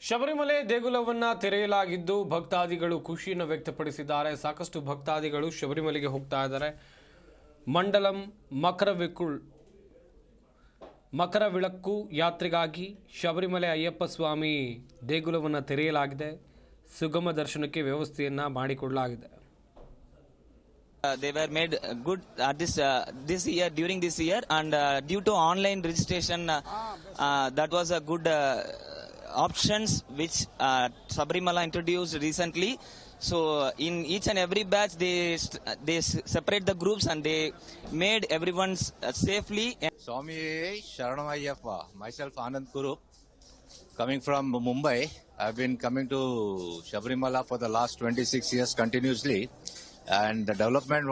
ಶಬರಿಮಲೆ ದೇಗುಲವನ್ನ ತೆರೆಯಲಾಗಿದ್ದು ಭಕ್ತಾದಿಗಳು ಖುಷಿಯನ್ನು ವ್ಯಕ್ತಪಡಿಸಿದ್ದಾರೆ. ಸಾಕಷ್ಟು ಭಕ್ತಾದಿಗಳು ಶಬರಿಮಲೆಗೆ ಹೋಗ್ತಾ ಇದ್ದಾರೆ. ಮಂಡಲಂ ಮಕರ ವಿಳಕ್ಕು ಯಾತ್ರೆಗಾಗಿ ಶಬರಿಮಲೆ ಅಯ್ಯಪ್ಪ ಸ್ವಾಮಿ ದೇಗುಲವನ್ನು ತೆರೆಯಲಾಗಿದೆ. ಸುಗಮ ದರ್ಶನಕ್ಕೆ ವ್ಯವಸ್ಥೆಯನ್ನ ಮಾಡಿಕೊಡಲಾಗಿದೆ. They were made good this year during this year, and due to online registration, that was a good options which Sabarimala introduced recently. So in each and every batch they separate the groups and they made everyone safely. Swami Sharanamayyappa, myself Anand Kurup, coming from Mumbai. I've been coming to Sabarimala for the last 26 years continuously, and the development.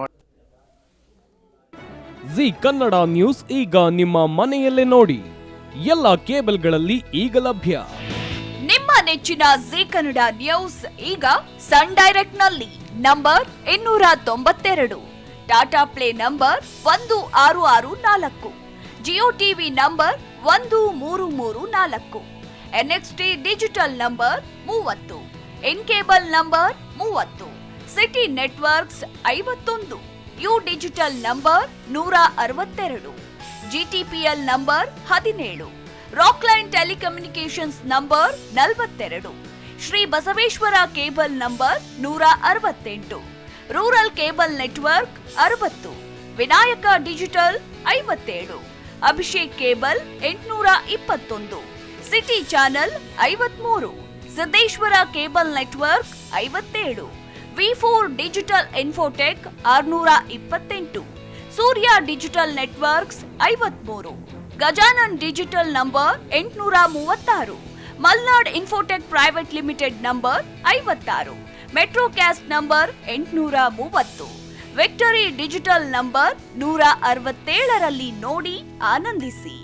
G Kannada news ಈಗ ನಿಮ್ಮ ಮನೆಯಲ್ಲೇ ನೋಡಿ. ಎಲ್ಲ ಕೇಬಲ್ಗಳಲ್ಲಿ ಈಗ ಲಭ್ಯ. ನಿಮ್ಮ ನೆಚ್ಚಿನ ಜಿ ಕನ್ನಡ ನ್ಯೂಸ್ ಈಗ ಸನ್ ಡೈರೆಕ್ಟ್ ನಲ್ಲಿ number 292, Tata Play number 1664, Jio TV number 1334, NXT digital number 30, IN cable number 30, city networks 51, U digital number 162, GTPL number 17, Rockline telecommunications number 42, Shri Basaveshwara cable number 168, rural cable network 60, Vinayaka digital 57, Abhishek cable 821, city channel 53, Siddeshwara cable network 57, ವಿ4 digital infotech 628, Surya digital networks 53, Gajanan digital number 836, Malnad infotech private limited number 56, Metrocast number 830, Victory digital number 167ರಲ್ಲಿ ನೋಡಿ ಆನಂದಿಸಿ.